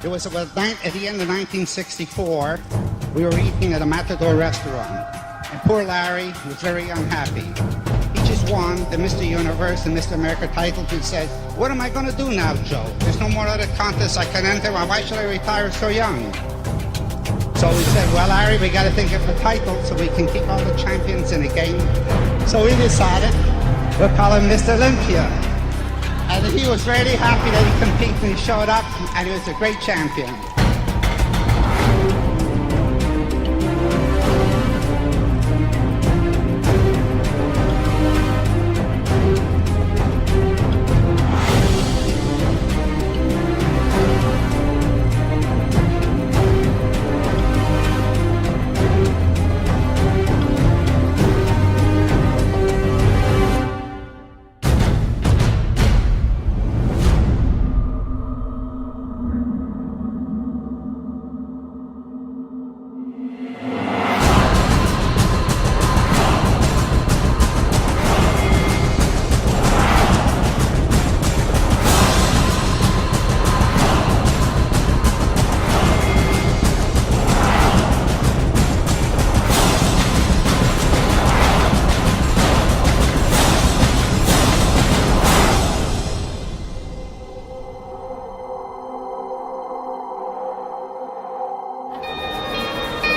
It was about at the end of 1964. We were eating at a Matador restaurant, and poor Larry was very unhappy. He just won the Mr. Universe and Mr. America titles and said, "What am I going to do now, Joe? There's no more other contests I can enter. Why should I retire so young?" So we said, "Well, Larry, we got to think of a title so we can keep all the champions in the game." So we decided we'll call him Mr. Olympia. And he was really happy that he competed and he showed up, and he was a great champion.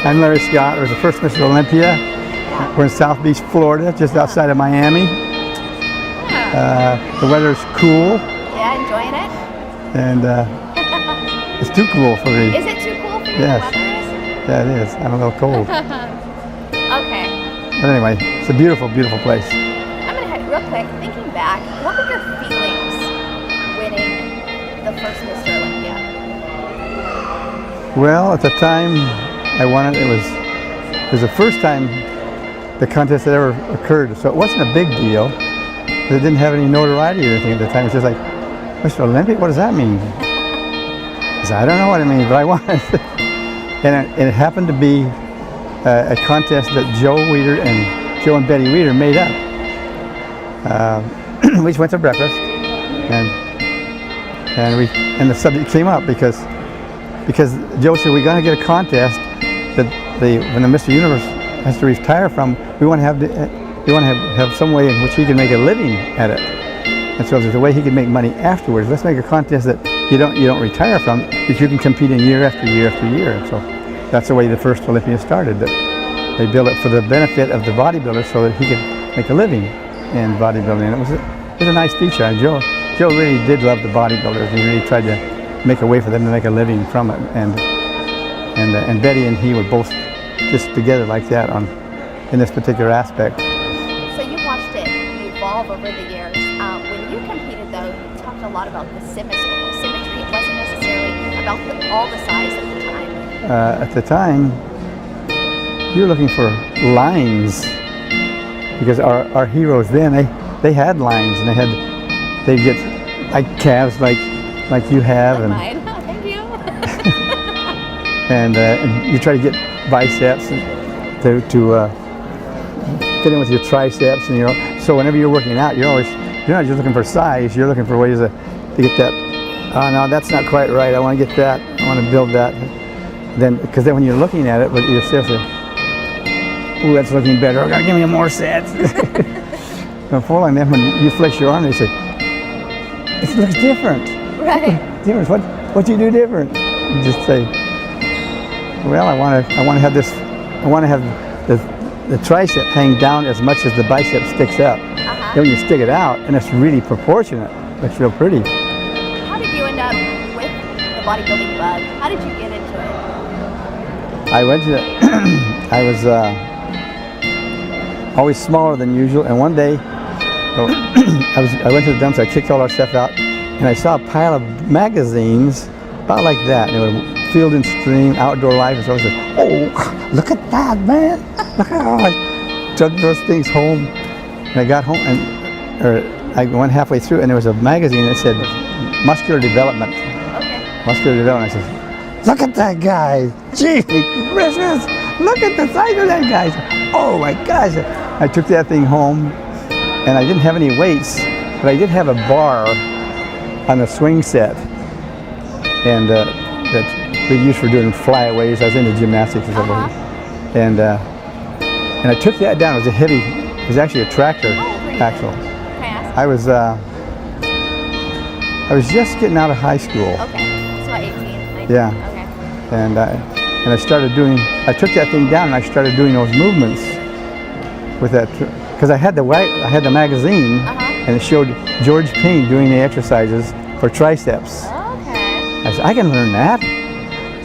I'm Larry Scott. I was the first Mr. Olympia. We're in South Beach, Florida, just outside of Miami. The weather's cool. Yeah, enjoying it? And it's too cool for me. Is it too cool for you? Yes. The weather is? Yeah, it is. I'm a little cold. Okay. But anyway, it's a beautiful, beautiful place. I'm going to head real quick, thinking back, what were your feelings winning the first Mr. Olympia? Well, at the time I won it, it was the first time the contest had ever occurred, so it wasn't a big deal. It didn't have any notoriety or anything at the time. It was just like, Mr. Olympia, what does that mean? I said, I don't know what it means, but I won it. And it happened to be a contest that Joe and Betty Weeder made up. We just went to breakfast, and the subject came up because Joe said, we're going to get a contest that when the Mr. Universe has to retire from, we want to have some way in which he can make a living at it. And so there's a way he can make money afterwards. Let's make a contest that you don't retire from, that you can compete in year after year after year. And so that's the way the first Olympia started. That they built it for the benefit of the bodybuilder so that he could make a living in bodybuilding. And it was a nice feature. And Joe really did love the bodybuilders. He really tried to make a way for them to make a living from it. And Betty and he were both just together like that in this particular aspect. So you watched it evolve over the years. When you competed, though, you talked a lot about the symmetry. It wasn't necessarily about all the size at the time. At the time, you were looking for lines, because our heroes then they had lines, and they'd get like calves like you have, Like mine. Oh, thank you. and you try to get biceps to fit in with your triceps, and so whenever you're working out, you're not just looking for size, you're looking for ways to get that. Oh no, that's not quite right. I want to get that. I want to build that. Because then when you're looking at it, you're seriously, ooh, that's looking better. I gotta give me more sets. Before long, then when you flex your arm, they say, it looks different. Right. Different. What do you do different? You just say, well, I want to have this. I want to have the tricep hang down as much as the bicep sticks up. Then when you stick it out, and it's really proportionate. Looks real pretty. How did you end up with the bodybuilding bug? How did you get into it? I went to I was always smaller than usual, and one day I went to the dumps. I kicked all our stuff out, and I saw a pile of magazines about like that. And it was Field and Stream, Outdoor Life, and so I said, "Oh, look at that, man! Look how I took those things home." And I got home, I went halfway through, and there was a magazine that said Muscular Development. Okay. Muscular Development. I said, "Look at that guy! Gee, Christmas! Look at the size of that guy!" Oh my gosh! I took that thing home, and I didn't have any weights, but I did have a bar on the swing set, and that we used for doing flyaways. I was into gymnastics and stuff like that. And I took that down. It was a heavy. It was actually a tractor axle. I was just getting out of high school. Okay, that's about 18. 19. Yeah. Okay. And I started doing. I took that thing down and I started doing those movements with that because I had the magazine and it showed George Payne doing the exercises for triceps. Okay. I said I can learn that.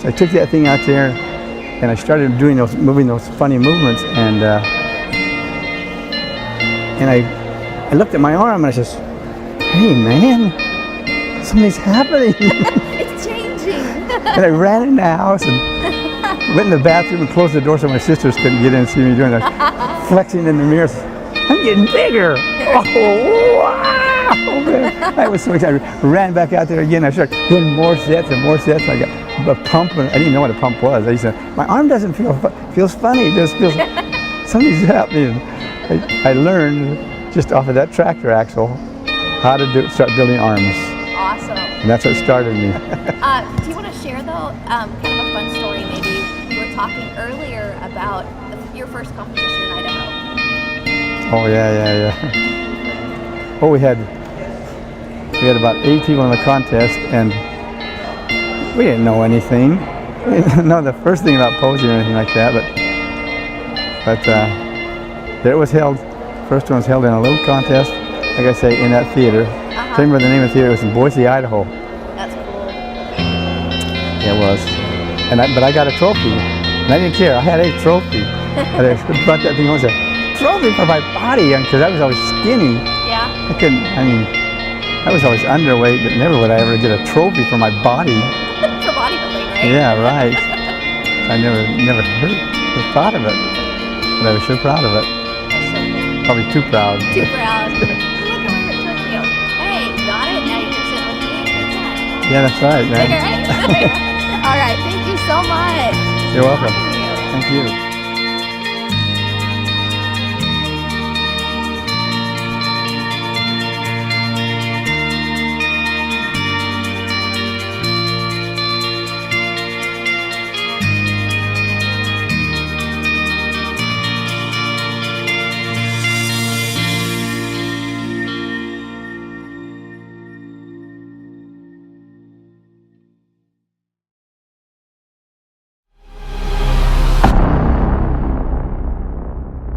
So I took that thing out there and I started doing moving those funny movements and I looked at my arm and I says, "Hey man, something's happening." It's changing. And I ran in the house and went in the bathroom and closed the door so my sisters couldn't get in and see me doing that. Flexing in the mirror. I'm getting bigger. Oh, wow. Man. I was so excited. Ran back out there again. I started doing more sets and more sets. I got a pump. And I didn't know what a pump was. I said, my arm doesn't feels funny. It just feels, something's happening. I learned just off of that tractor axle how to start building arms. Awesome. And that's what started me. Do you want to share though, kind of a fun story maybe? You were talking earlier about your first competition in Idaho. Oh yeah. Oh, we had about 8 people in the contest, and we didn't know anything. We didn't know the first thing about posing or anything like that, but there it was held. First one was held in a little contest, like I say, in that theater. Can't remember the name of the theater. It was in Boise, Idaho. That's cool. Yeah, it was. But I got a trophy, and I didn't care. I had a trophy. And I brought that thing home and said, "Trophy for my body," because I was always skinny. Yeah. I was always underweight, but never would I ever get a trophy for my body. For bodybuilding, right? Yeah, right. I never thought of it, but I was sure proud of it. That's so cool. Probably too proud. Too proud. Look at where it took you. Hey, got it. Now you can sit with me. Take that. Yeah, that's right, man. All right. Thank you so much. You're welcome. Thank you. Thank you.